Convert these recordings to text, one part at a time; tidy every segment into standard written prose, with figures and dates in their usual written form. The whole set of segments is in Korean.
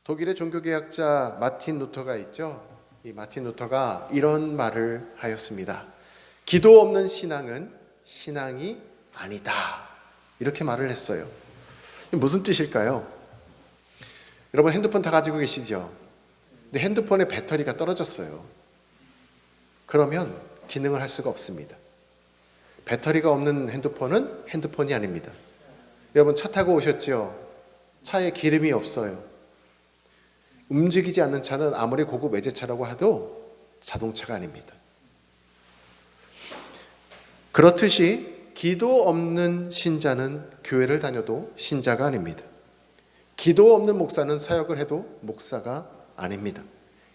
독일의 종교개혁자 마틴 루터가 있죠. 이 마틴 루터가 이런 말을 하였습니다. 기도 없는 신앙은 신앙이 아니다. 이렇게 말을 했어요. 무슨 뜻일까요? 여러분 핸드폰 다 가지고 계시죠? 근데 핸드폰의 배터리가 떨어졌어요. 그러면 기능을 할 수가 없습니다. 배터리가 없는 핸드폰은 핸드폰이 아닙니다. 여러분 차 타고 오셨죠? 차에 기름이 없어요. 움직이지 않는 차는 아무리 고급 외제차라고 해도 자동차가 아닙니다. 그렇듯이 기도 없는 신자는 교회를 다녀도 신자가 아닙니다. 기도 없는 목사는 사역을 해도 목사가 아닙니다.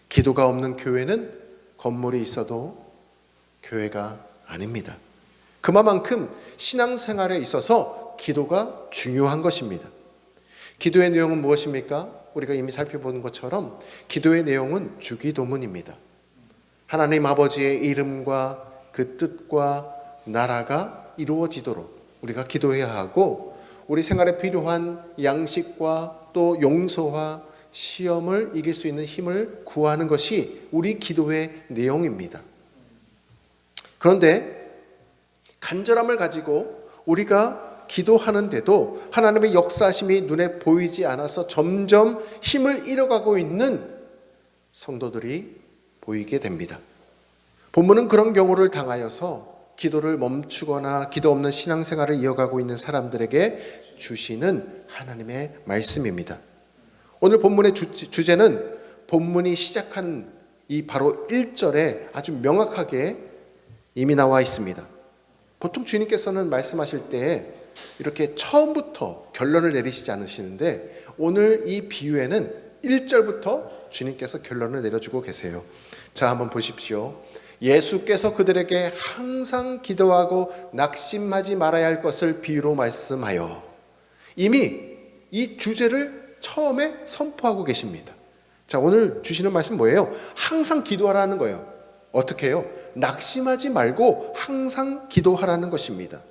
기도가 없는 교회는 건물이 있어도 교회가 아닙니다. 그만큼 신앙생활에 있어서 기도가 중요한 것입니다. 기도의 내용은 무엇입니까? 우리가 이미 살펴본 것처럼 기도의 내용은 주기도문입니다. 하나님 아버지의 이름과 그 뜻과 나라가 이루어지도록 우리가 기도해야 하고, 우리 생활에 필요한 양식과 또 용서와 시험을 이길 수 있는 힘을 구하는 것이 우리 기도의 내용입니다. 그런데 간절함을 가지고 우리가 기도하는데도 하나님의 역사심이 눈에 보이지 않아서 점점 힘을 잃어가고 있는 성도들이 보이게 됩니다. 본문은 그런 경우를 당하여서 기도를 멈추거나 기도 없는 신앙생활을 이어가고 있는 사람들에게 주시는 하나님의 말씀입니다. 오늘 본문의 주제는 본문이 시작한 이 바로 1절에 아주 명확하게 이미 나와 있습니다. 보통 주님께서는 말씀하실 때 이렇게 처음부터 결론을 내리시지 않으시는데, 오늘 이 비유에는 1절부터 주님께서 결론을 내려주고 계세요. 자, 한번 보십시오. 예수께서 그들에게 항상 기도하고 낙심하지 말아야 할 것을 비유로 말씀하여, 이미 이 주제를 처음에 선포하고 계십니다. 자, 오늘 주시는 말씀 뭐예요? 항상 기도하라는 거예요. 어떻게 해요? 낙심하지 말고 항상 기도하라는 것입니다.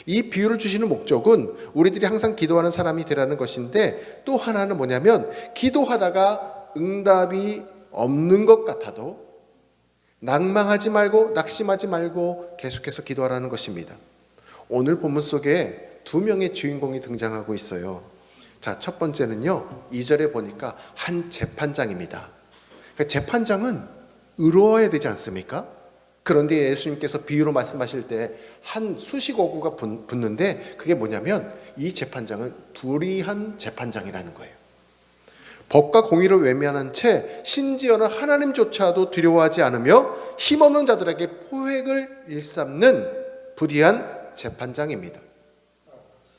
이 비유를 주시는 목적은 우리들이 항상 기도하는 사람이 되라는 것인데, 또 하나는 뭐냐면 기도하다가 응답이 없는 것 같아도 낭망하지 말고 낙심하지 말고 계속해서 기도하라는 것입니다. 오늘 본문 속에 두 명의 주인공이 등장하고 있어요. 자, 첫 번째는요, 2절에 보니까 한 재판장입니다. 그러니까 재판장은 의로워야 되지 않습니까? 그런데 예수님께서 비유로 말씀하실 때 한 수식 어구가 붙는데, 그게 뭐냐면 이 재판장은 불의한 재판장이라는 거예요. 법과 공의를 외면한 채 심지어는 하나님조차도 두려워하지 않으며 힘없는 자들에게 포획을 일삼는 불의한 재판장입니다.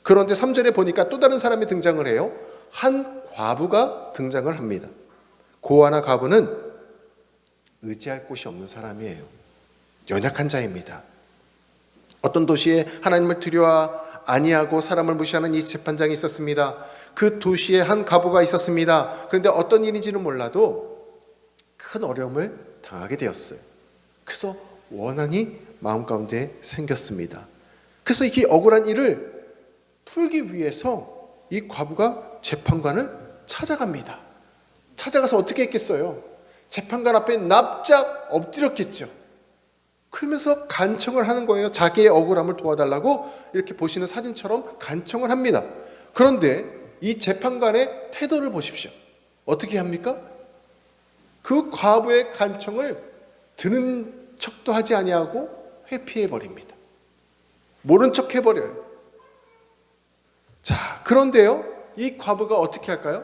그런데 3절에 보니까 또 다른 사람이 등장을 해요. 한 과부가 등장을 합니다. 고아나 과부는 의지할 곳이 없는 사람이에요. 연약한 자입니다. 어떤 도시에 하나님을 두려워 아니하고 사람을 무시하는 이 재판장이 있었습니다. 그 도시에 한 과부가 있었습니다. 그런데 어떤 일인지는 몰라도 큰 어려움을 당하게 되었어요. 그래서 원한이 마음 가운데 생겼습니다. 그래서 이 억울한 일을 풀기 위해서 이 과부가 재판관을 찾아갑니다. 찾아가서 어떻게 했겠어요? 재판관 앞에 납작 엎드렸겠죠. 그러면서 간청을 하는 거예요. 자기의 억울함을 도와달라고 이렇게 보시는 사진처럼 간청을 합니다. 그런데 이 재판관의 태도를 보십시오. 어떻게 합니까? 그 과부의 간청을 듣는 척도 하지 아니하고 회피해 버립니다. 모른 척 해버려요. 자, 그런데요, 이 과부가 어떻게 할까요?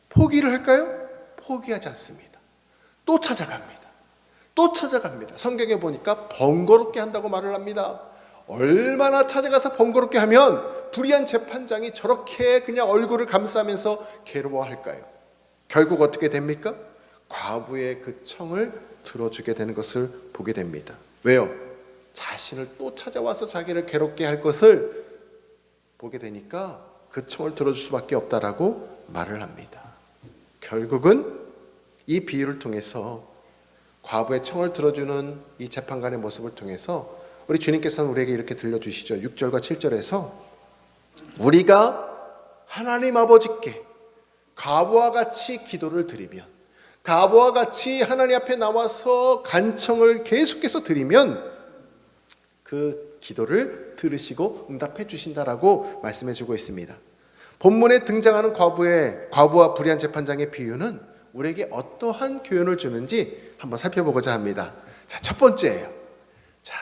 포기를 할까요? 포기하지 않습니다. 또 찾아갑니다. 또 찾아갑니다. 성경에 보니까 번거롭게 한다고 말을 합니다. 얼마나 찾아가서 번거롭게 하면 불의한 재판장이 저렇게 그냥 얼굴을 감싸면서 괴로워할까요? 결국 어떻게 됩니까? 과부의 그 청을 들어주게 되는 것을 보게 됩니다. 왜요? 자신을 또 찾아와서 자기를 괴롭게 할 것을 보게 되니까 그 청을 들어줄 수밖에 없다라고 말을 합니다. 결국은 이 비유를 통해서 과부의 청을 들어주는 이 재판관의 모습을 통해서 우리 주님께서는 우리에게 이렇게 들려주시죠. 6절과 7절에서 우리가 하나님 아버지께 과부와 같이 기도를 드리면, 과부와 같이 하나님 앞에 나와서 간청을 계속해서 드리면 그 기도를 들으시고 응답해 주신다라고 말씀해 주고 있습니다. 본문에 등장하는 과부와 불의한 재판장의 비유는 우리에게 어떠한 교훈을 주는지 한번 살펴보고자 합니다. 자, 첫 번째예요. 자,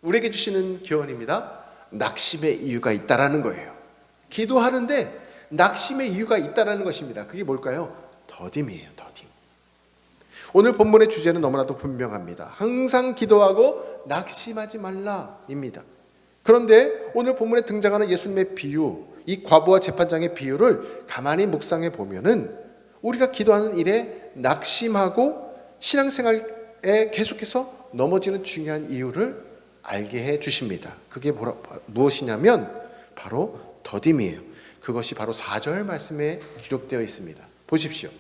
우리에게 주시는 교훈입니다. 낙심의 이유가 있다라는 거예요. 기도하는데 낙심의 이유가 있다라는 것입니다. 그게 뭘까요? 더딤이에요. 더딤. 오늘 본문의 주제는 너무나도 분명합니다. 항상 기도하고 낙심하지 말라입니다. 그런데 오늘 본문에 등장하는 예수님의 비유, 이 과부와 재판장의 비유를 가만히 묵상해 보면은 우리가 기도하는 일에 낙심하고 신앙생활에 계속해서 넘어지는 중요한 이유를 알게 해 주십니다. 그게 무엇이냐면 바로 더딤이에요. 그것이 바로 4절 말씀에 기록되어 있습니다. 보십시오.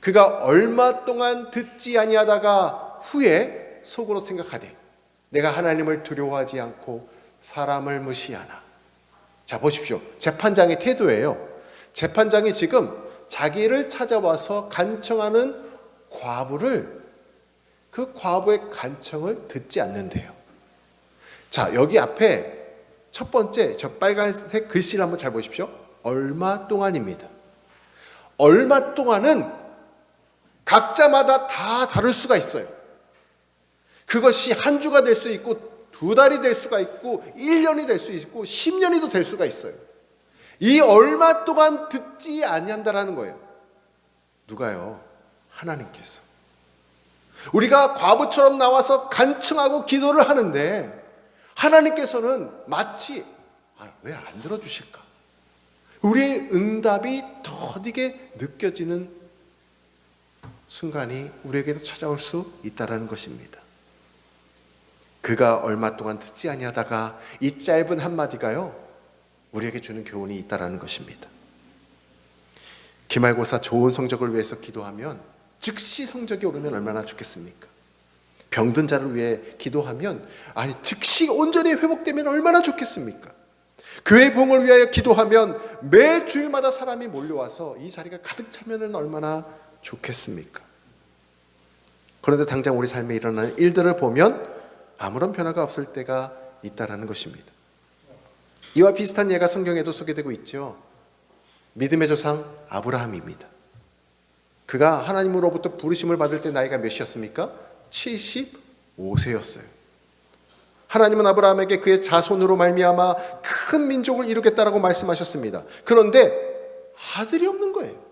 그가 얼마 동안 듣지 아니하다가 후에 속으로 생각하되 내가 하나님을 두려워하지 않고 사람을 무시하나. 자, 보십시오. 재판장의 태도예요. 재판장이 지금 자기를 찾아와서 간청하는 과부를, 그 과부의 간청을 듣지 않는데요. 자, 여기 앞에 첫 번째 저 빨간색 글씨를 한번 잘 보십시오. 얼마 동안입니다. 얼마 동안은 각자마다 다 다를 수가 있어요. 그것이 한 주가 될 수 있고 2달이 될 수가 있고 1년이 될 수 있고 10년이도 될 수가 있어요. 이 얼마 동안 듣지 아니한다라는 거예요. 누가요? 하나님께서. 우리가 과부처럼 나와서 간청하고 기도를 하는데 하나님께서는 마치 왜 안 들어주실까? 우리의 응답이 더디게 느껴지는 순간이 우리에게도 찾아올 수 있다는 것입니다. 그가 얼마 동안 듣지 아니하다가 이 짧은 한마디가요, 우리에게 주는 교훈이 있다는 것입니다. 기말고사 좋은 성적을 위해서 기도하면 즉시 성적이 오르면 얼마나 좋겠습니까? 병든 자를 위해 기도하면 즉시 온전히 회복되면 얼마나 좋겠습니까? 교회 부흥을 위하여 기도하면 매 주일마다 사람이 몰려와서 이 자리가 가득 차면 얼마나 좋겠습니까? 그런데 당장 우리 삶에 일어나는 일들을 보면 아무런 변화가 없을 때가 있다는 것입니다. 이와 비슷한 예가 성경에도 소개되고 있죠. 믿음의 조상 아브라함입니다. 그가 하나님으로부터 부르심을 받을 때 나이가 몇이었습니까? 75세였어요. 하나님은 아브라함에게 그의 자손으로 말미암아 큰 민족을 이루겠다라고 말씀하셨습니다. 그런데 아들이 없는 거예요.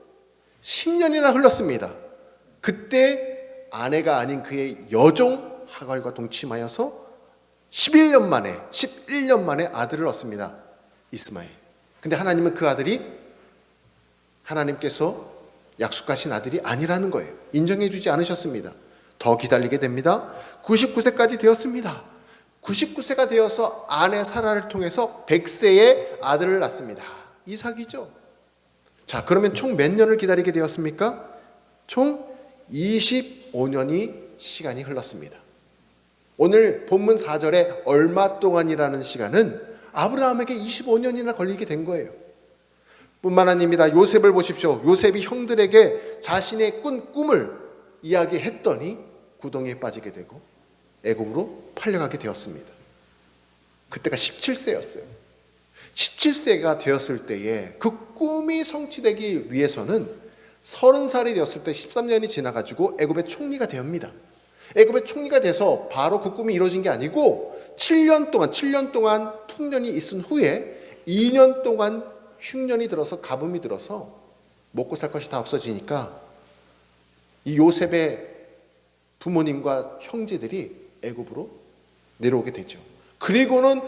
10년이나 흘렀습니다. 그때 아내가 아닌 그의 여종 하갈과 동침하여서 11년 만에 아들을 얻습니다. 이스마엘. 근데 하나님은 그 아들이 하나님께서 약속하신 아들이 아니라는 거예요. 인정해 주지 않으셨습니다. 더 기다리게 됩니다. 99세까지 되었습니다. 99세가 되어서 아내 사라를 통해서 100세의 아들을 낳습니다. 이삭이죠. 자, 그러면 총 몇 년을 기다리게 되었습니까? 총 25년이 시간이 흘렀습니다. 오늘 본문 4절에 얼마 동안이라는 시간은 아브라함에게 25년이나 걸리게 된 거예요. 뿐만 아닙니다. 요셉을 보십시오. 요셉이 형들에게 자신의 꾼 꿈을 이야기했더니 구덩이에 빠지게 되고 애국으로 팔려가게 되었습니다. 그때가 17세였어요. 17세가 되었을 때에 그 꿈이 성취되기 위해서는 30살이 되었을 때 13년이 지나가지고 애굽의 총리가 됩니다. 애굽의 총리가 돼서 바로 그 꿈이 이루어진 게 아니고 7년 동안 풍년이 있은 후에 2년 동안 흉년이 들어서 가뭄이 들어서 먹고 살 것이 다 없어지니까 이 요셉의 부모님과 형제들이 애굽으로 내려오게 되죠. 그리고는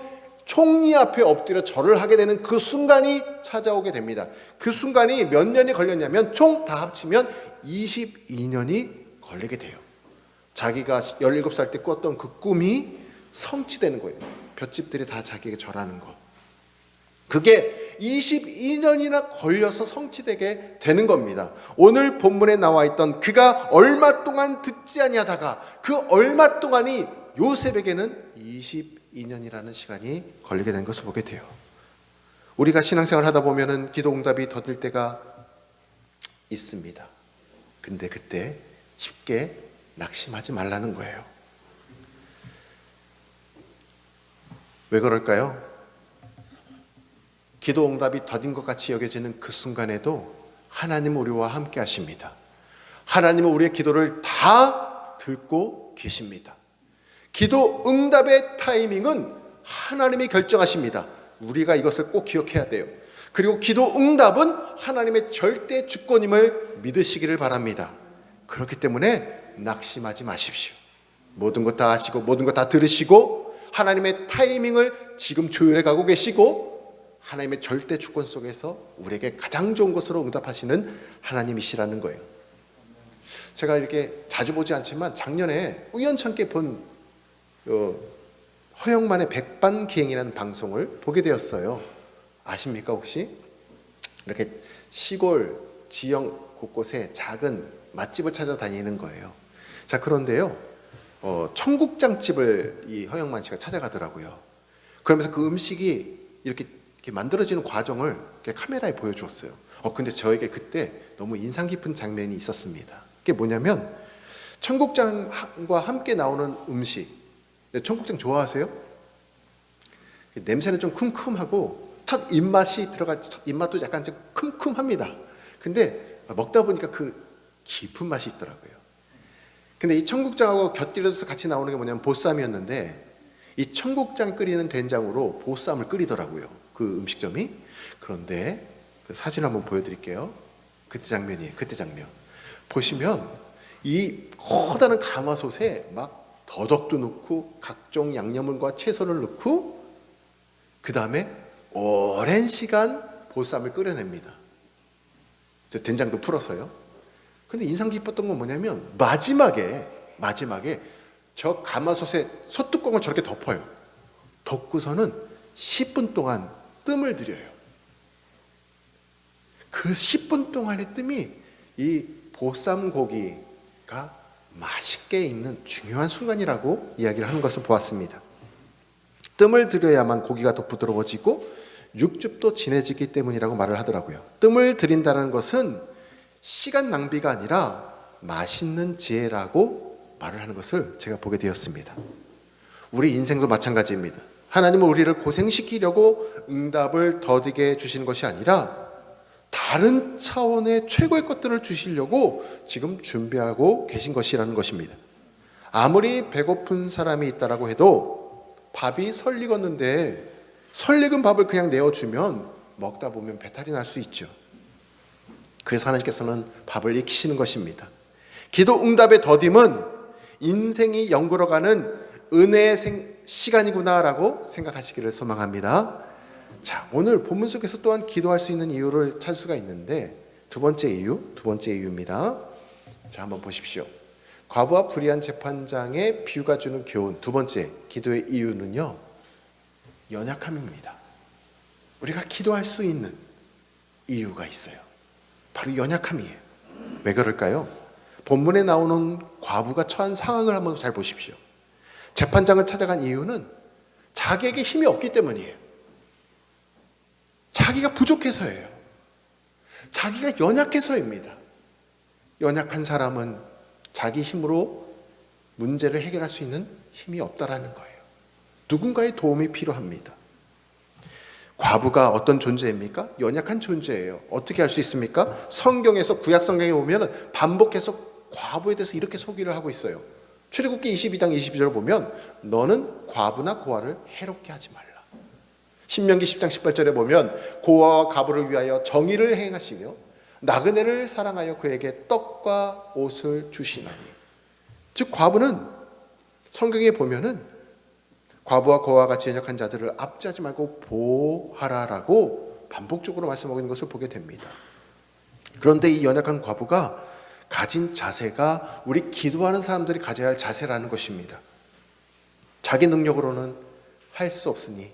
총리 앞에 엎드려 절을 하게 되는 그 순간이 찾아오게 됩니다. 그 순간이 몇 년이 걸렸냐면 총 다 합치면 22년이 걸리게 돼요. 자기가 17살 때 꿨던 그 꿈이 성취되는 거예요. 볏집들이 다 자기에게 절하는 거. 그게 22년이나 걸려서 성취되게 되는 겁니다. 오늘 본문에 나와 있던 그가 얼마 동안 듣지 아니하다가 그 얼마 동안이 요셉에게는 22년이라는 시간이 걸리게 된 것을 보게 돼요. 우리가 신앙생활 하다 보면은 기도 응답이 더딜 때가 있습니다. 근데 그때 쉽게 낙심하지 말라는 거예요. 왜 그럴까요? 기도 응답이 더딘 것 같이 여겨지는 그 순간에도 하나님은 우리와 함께 하십니다. 하나님은 우리의 기도를 다 듣고 계십니다. 기도 응답의 타이밍은 하나님이 결정하십니다. 우리가 이것을 꼭 기억해야 돼요. 그리고 기도 응답은 하나님의 절대 주권임을 믿으시기를 바랍니다. 그렇기 때문에 낙심하지 마십시오. 모든 것 다 아시고 모든 것 다 들으시고 하나님의 타이밍을 지금 조율해 가고 계시고 하나님의 절대 주권 속에서 우리에게 가장 좋은 것으로 응답하시는 하나님이시라는 거예요. 제가 이렇게 자주 보지 않지만 작년에 우연찮게 본 허영만의 백반기행이라는 방송을 보게 되었어요. 아십니까 혹시? 이렇게 시골 지형 곳곳에 작은 맛집을 찾아다니는 거예요. 자, 그런데요, 청국장집을 이 허영만 씨가 찾아가더라고요. 그러면서 그 음식이 이렇게 만들어지는 과정을 이렇게 카메라에 보여주었어요. 근데 저에게 그때 너무 인상 깊은 장면이 있었습니다. 그게 뭐냐면 청국장과 함께 나오는 음식. 청국장 좋아하세요? 냄새는 좀 쿰쿰하고 첫 입맛이 들어갈 때 첫 입맛도 약간 좀 쿰쿰합니다. 근데 먹다 보니까 그 깊은 맛이 있더라고요. 근데 이 청국장하고 곁들여져서 같이 나오는 게 뭐냐면 보쌈이었는데 이 청국장 끓이는 된장으로 보쌈을 끓이더라고요. 그 음식점이. 그런데 그 사진 한번 보여드릴게요. 그때 장면이에요. 그때 장면. 보시면 이 커다란 가마솥에 막 더덕도 넣고 각종 양념과 채소를 넣고 그 다음에 오랜 시간 보쌈을 끓여냅니다. 된장도 풀어서요. 근데 인상 깊었던 건 뭐냐면 마지막에 저 가마솥에 솥뚜껑을 저렇게 덮어요. 덮고서는 10분 동안 뜸을 들여요. 그 10분 동안의 뜸이 이 보쌈 고기가 맛있게 익는 중요한 순간이라고 이야기를 하는 것을 보았습니다. 뜸을 들여야만 고기가 더 부드러워지고 육즙도 진해지기 때문이라고 말을 하더라고요. 뜸을 들인다는 것은 시간 낭비가 아니라 맛있는 지혜라고 말을 하는 것을 제가 보게 되었습니다. 우리 인생도 마찬가지입니다. 하나님은 우리를 고생시키려고 응답을 더디게 주시는 것이 아니라 다른 차원의 최고의 것들을 주시려고 지금 준비하고 계신 것이라는 것입니다. 아무리 배고픈 사람이 있다라고 해도 밥이 설익었는데 설익은 밥을 그냥 내어주면 먹다 보면 배탈이 날 수 있죠. 그래서 하나님께서는 밥을 익히시는 것입니다. 기도 응답의 더딤은 인생이 연걸어가는 은혜의 시간이구나라고 생각하시기를 소망합니다. 자, 오늘 본문 속에서 또한 기도할 수 있는 이유를 찾을 수가 있는데 두 번째 이유입니다. 자, 한번 보십시오. 과부와 불의한 재판장의 비유가 주는 교훈, 두 번째 기도의 이유는요, 연약함입니다. 우리가 기도할 수 있는 이유가 있어요. 바로 연약함이에요. 왜 그럴까요? 본문에 나오는 과부가 처한 상황을 한번 잘 보십시오. 재판장을 찾아간 이유는 자기에게 힘이 없기 때문이에요. 자기가 부족해서예요. 자기가 연약해서입니다. 연약한 사람은 자기 힘으로 문제를 해결할 수 있는 힘이 없다라는 거예요. 누군가의 도움이 필요합니다. 과부가 어떤 존재입니까? 연약한 존재예요. 어떻게 할 수 있습니까? 성경에서 구약 성경에 보면 반복해서 과부에 대해서 이렇게 소개를 하고 있어요. 출애굽기 22장 22절을 보면 너는 과부나 고아를 해롭게 하지 말라. 신명기 10장 18절에 보면 고아와 과부를 위하여 정의를 행하시며 나그네를 사랑하여 그에게 떡과 옷을 주시나니. 즉 과부는 성경에 보면은 과부와 고아와 같이 연약한 자들을 압제하지 말고 보호하라라고 반복적으로 말씀하고 있는 것을 보게 됩니다. 그런데 이 연약한 과부가 가진 자세가 우리 기도하는 사람들이 가져야 할 자세라는 것입니다. 자기 능력으로는 할 수 없으니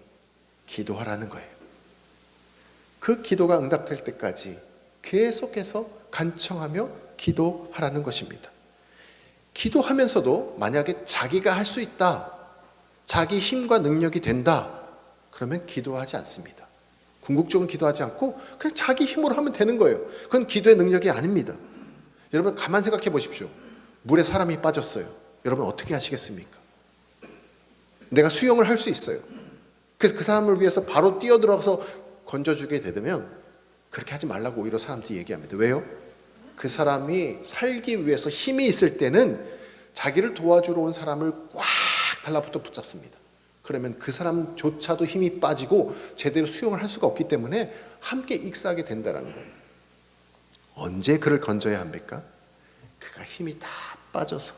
기도하라는 거예요. 그 기도가 응답될 때까지 계속해서 간청하며 기도하라는 것입니다. 기도하면서도 만약에 자기가 할 수 있다, 자기 힘과 능력이 된다, 그러면 기도하지 않습니다. 궁극적으로 기도하지 않고 그냥 자기 힘으로 하면 되는 거예요. 그건 기도의 능력이 아닙니다. 여러분 가만 생각해 보십시오. 물에 사람이 빠졌어요. 여러분 어떻게 하시겠습니까? 내가 수영을 할 수 있어요. 그래서 그 사람을 위해서 바로 뛰어들어가서 건져주게 되면 그렇게 하지 말라고 오히려 사람들이 얘기합니다. 왜요? 그 사람이 살기 위해서 힘이 있을 때는 자기를 도와주러 온 사람을 꽉 달라붙어 붙잡습니다. 그러면 그 사람조차도 힘이 빠지고 제대로 수영을 할 수가 없기 때문에 함께 익사하게 된다는 거예요. 언제 그를 건져야 합니까? 그가 힘이 다 빠져서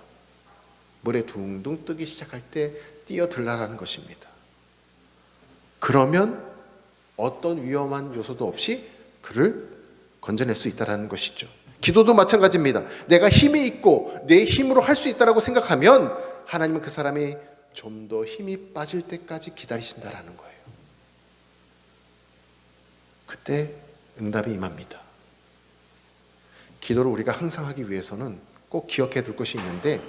물에 둥둥 뜨기 시작할 때 뛰어들라라는 것입니다. 그러면 어떤 위험한 요소도 없이 그를 건져낼 수 있다는 것이죠. 기도도 마찬가지입니다. 내가 힘이 있고 내 힘으로 할 수 있다고 생각하면 하나님은 그 사람이 좀 더 힘이 빠질 때까지 기다리신다라는 거예요. 그때 응답이 임합니다. 기도를 우리가 항상 하기 위해서는 꼭 기억해 둘 것이 있는데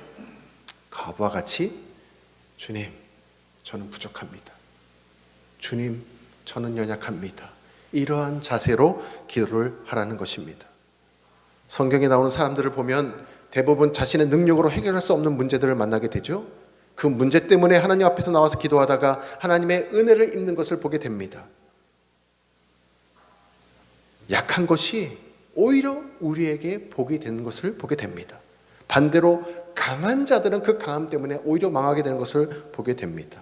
가부와 같이 주님, 저는 부족합니다. 주님, 저는 연약합니다. 이러한 자세로 기도를 하라는 것입니다. 성경에 나오는 사람들을 보면 대부분 자신의 능력으로 해결할 수 없는 문제들을 만나게 되죠. 그 문제 때문에 하나님 앞에서 나와서 기도하다가 하나님의 은혜를 입는 것을 보게 됩니다. 약한 것이 오히려 우리에게 복이 되는 것을 보게 됩니다. 반대로 강한 자들은 그 강함 때문에 오히려 망하게 되는 것을 보게 됩니다.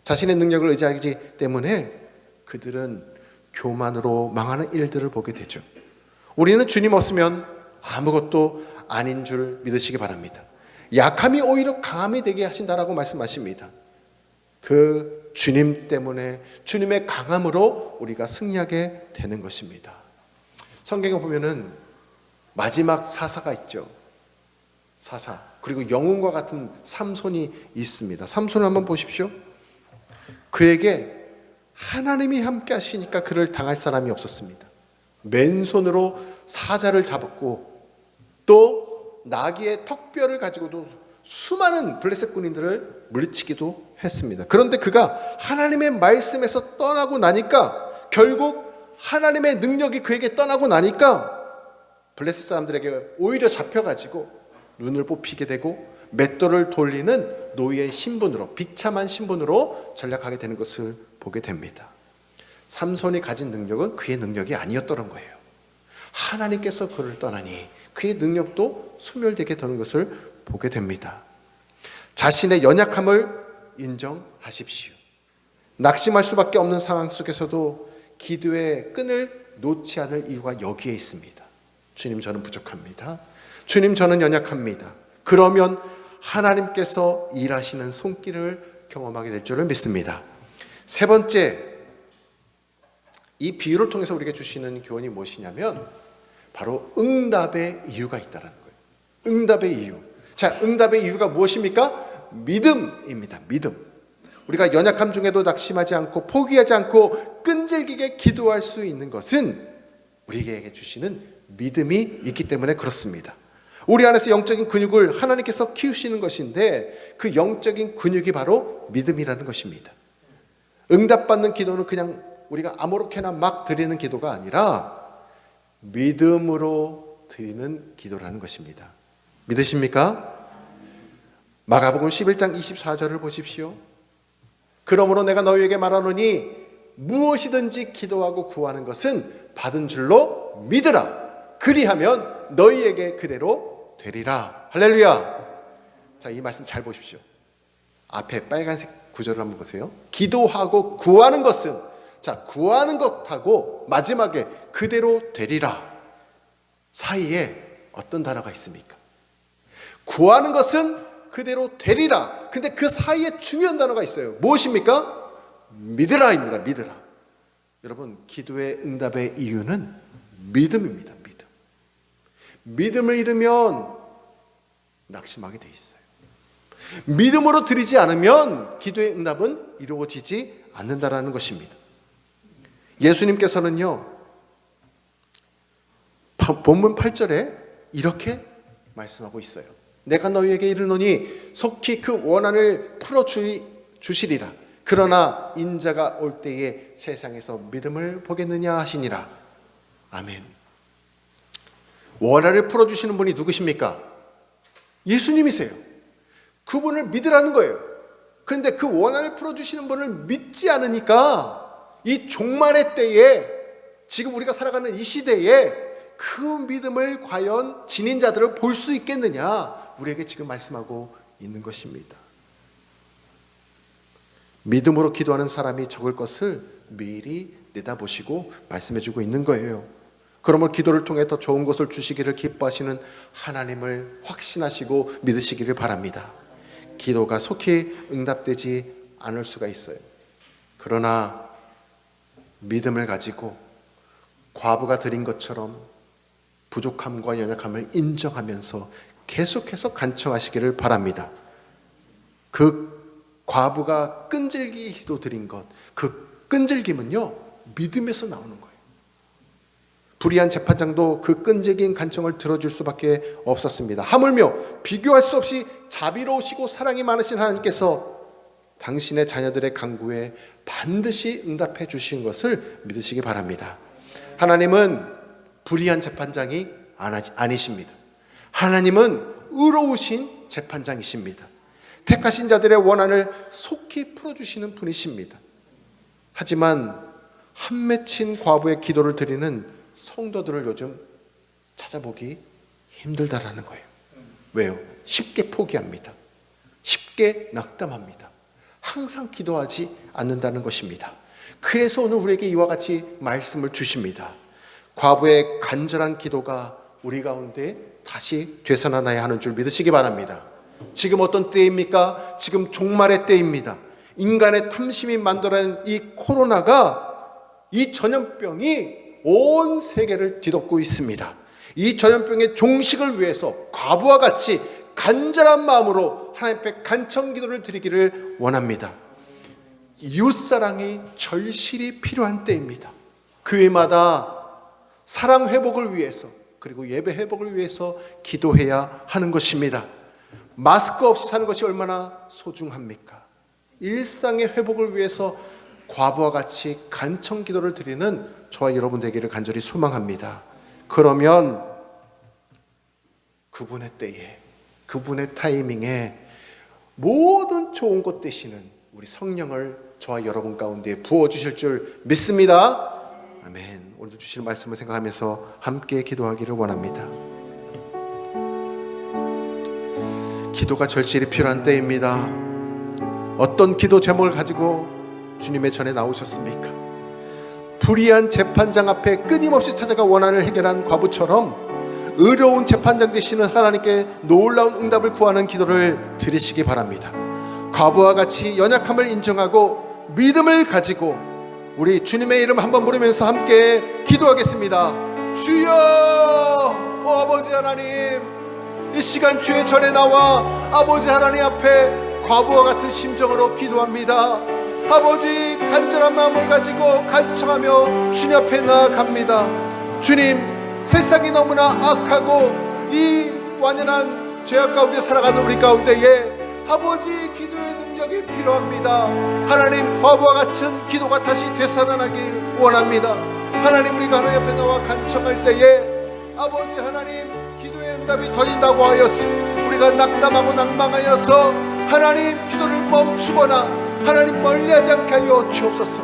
자신의 능력을 의지하기 때문에 그들은 교만으로 망하는 일들을 보게 되죠. 우리는 주님 없으면 아무것도 아닌 줄 믿으시기 바랍니다. 약함이 오히려 강함이 되게 하신다라고 말씀하십니다. 그 주님 때문에 주님의 강함으로 우리가 승리하게 되는 것입니다. 성경에 보면은 마지막 사사가 있죠. 사사. 그리고 영웅과 같은 삼손이 있습니다. 삼손을 한번 보십시오. 그에게 하나님이 함께 하시니까 그를 당할 사람이 없었습니다. 맨손으로 사자를 잡았고 또 나귀의 턱뼈를 가지고도 수많은 블레셋 군인들을 물리치기도 했습니다. 그런데 그가 하나님의 말씀에서 떠나고 나니까 결국 하나님의 능력이 그에게 떠나고 나니까 블레셋 사람들에게 오히려 잡혀가지고 눈을 뽑히게 되고 맷돌을 돌리는 노예의 신분으로, 비참한 신분으로 전락하게 되는 것을 보게 됩니다. 삼손이 가진 능력은 그의 능력이 아니었던 거예요. 하나님께서 그를 떠나니 그의 능력도 소멸되게 되는 것을 보게 됩니다. 자신의 연약함을 인정하십시오. 낙심할 수밖에 없는 상황 속에서도 기도의 끈을 놓지 않을 이유가 여기에 있습니다. 주님, 저는 부족합니다. 주님, 저는 연약합니다. 그러면 하나님께서 일하시는 손길을 경험하게 될 줄을 믿습니다. 세 번째, 이 비유를 통해서 우리에게 주시는 교훈이 무엇이냐면 바로 응답의 이유가 있다는 거예요. 응답의 이유. 자, 응답의 이유가 무엇입니까? 믿음입니다. 믿음. 우리가 연약함 중에도 낙심하지 않고 포기하지 않고 끈질기게 기도할 수 있는 것은 우리에게 주시는 믿음이 있기 때문에 그렇습니다. 우리 안에서 영적인 근육을 하나님께서 키우시는 것인데 그 영적인 근육이 바로 믿음이라는 것입니다. 응답받는 기도는 그냥 우리가 아무렇게나 막 드리는 기도가 아니라 믿음으로 드리는 기도라는 것입니다. 믿으십니까? 마가복음 11장 24절을 보십시오. 그러므로 내가 너희에게 말하노니 무엇이든지 기도하고 구하는 것은 받은 줄로 믿으라. 그리하면 너희에게 그대로 되리라. 할렐루야. 자, 이 말씀 잘 보십시오. 앞에 빨간색 구절을 한번 보세요. 기도하고 구하는 것은, 자, 구하는 것하고 마지막에 그대로 되리라 사이에 어떤 단어가 있습니까? 구하는 것은 그대로 되리라. 근데 그 사이에 중요한 단어가 있어요. 무엇입니까? 믿으라입니다. 믿으라. 여러분, 기도의 응답의 이유는 믿음입니다. 믿음. 믿음을 잃으면 낙심하게 돼 있어요. 믿음으로 드리지 않으면 기도의 응답은 이루어지지 않는다라는 것입니다. 예수님께서는요, 본문 8절에 이렇게 말씀하고 있어요. 내가 너희에게 이르노니 속히 그 원한을 풀어주시리라. 그러나 인자가 올 때에 세상에서 믿음을 보겠느냐 하시니라. 아멘. 원한을 풀어주시는 분이 누구십니까? 예수님이세요. 그분을 믿으라는 거예요. 그런데 그 원한을 풀어주시는 분을 믿지 않으니까 이 종말의 때에, 지금 우리가 살아가는 이 시대에 그 믿음을 과연 지닌 자들을 볼 수 있겠느냐, 우리에게 지금 말씀하고 있는 것입니다. 믿음으로 기도하는 사람이 적을 것을 미리 내다보시고 말씀해주고 있는 거예요. 그러므로 기도를 통해 더 좋은 것을 주시기를 기뻐하시는 하나님을 확신하시고 믿으시기를 바랍니다. 기도가 속히 응답되지 않을 수가 있어요. 그러나 믿음을 가지고 과부가 드린 것처럼 부족함과 연약함을 인정하면서 계속해서 간청하시기를 바랍니다. 그 과부가 끈질기 기도 드린 것, 그 끈질김은요, 믿음에서 나오는 거예요. 불의한 재판장도 그 끈질긴 간청을 들어줄 수밖에 없었습니다. 하물며 비교할 수 없이 자비로우시고 사랑이 많으신 하나님께서 당신의 자녀들의 간구에 반드시 응답해 주신 것을 믿으시기 바랍니다. 하나님은 불의한 재판장이 아니십니다. 하나님은 의로우신 재판장이십니다. 택하신 자들의 원한을 속히 풀어주시는 분이십니다. 하지만 한 맺힌 과부의 기도를 드리는 성도들을 요즘 찾아보기 힘들다라는 거예요. 왜요? 쉽게 포기합니다. 쉽게 낙담합니다. 항상 기도하지 않는다는 것입니다. 그래서 오늘 우리에게 이와 같이 말씀을 주십니다. 과부의 간절한 기도가 우리 가운데 다시 되살아나야 하는 줄 믿으시기 바랍니다. 지금 어떤 때입니까? 지금 종말의 때입니다. 인간의 탐심이 만들어낸 이 코로나가, 이 전염병이 온 세계를 뒤덮고 있습니다. 이 전염병의 종식을 위해서 과부와 같이 간절한 마음으로 하나님 앞에 간청 기도를 드리기를 원합니다. 이웃사랑이 절실히 필요한 때입니다. 교회마다 사랑 회복을 위해서, 그리고 예배 회복을 위해서 기도해야 하는 것입니다. 마스크 없이 사는 것이 얼마나 소중합니까? 일상의 회복을 위해서 과부와 같이 간청 기도를 드리는 저와 여러분 되기를 간절히 소망합니다. 그러면 그분의 때에, 그분의 타이밍에 모든 좋은 것 되시는 우리 성령을 저와 여러분 가운데 부어주실 줄 믿습니다. 아멘. 오늘 주실 말씀을 생각하면서 함께 기도하기를 원합니다. 기도가 절실히 필요한 때입니다. 어떤 기도 제목을 가지고 주님의 전에 나오셨습니까? 불의한 재판장 앞에 끊임없이 찾아가 원한을 해결한 과부처럼 의로운 재판장 되시는 하나님께 놀라운 응답을 구하는 기도를 드리시기 바랍니다. 과부와 같이 연약함을 인정하고 믿음을 가지고 우리 주님의 이름 한번 부르면서 함께 기도하겠습니다. 주여, 아버지 하나님, 이 시간 주의 전에 나와 아버지 하나님 앞에 과부와 같은 심정으로 기도합니다. 아버지, 간절한 마음을 가지고 간청하며 주님 앞에 나아갑니다. 주님, 세상이 너무나 악하고 이 완연한 죄악 가운데 살아가는 우리 가운데에 아버지, 기도의 능력이 필요합니다. 하나님, 과부와 같은 기도가 다시 되살아나길 원합니다. 하나님, 우리가 하나님 앞에 나와 간청할 때에 아버지 하나님, 기도의 응답이 더딘다고 하여서 우리가 낙담하고 낭망하여서 하나님, 기도를 멈추거나 하나님 멀리하지 않게 하여 주옵소서.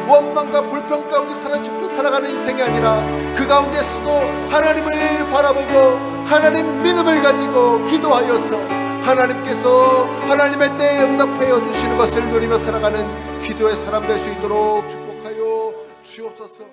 원망과 불평 가운데 사로잡혀 살아가는 인생이 아니라 그 가운데서도 하나님을 바라보고 하나님 믿음을 가지고 기도하여서 하나님께서 하나님의 때에 응답하여 주시는 것을 누리며 살아가는 기도의 사람 될 수 있도록 축복하여 주옵소서.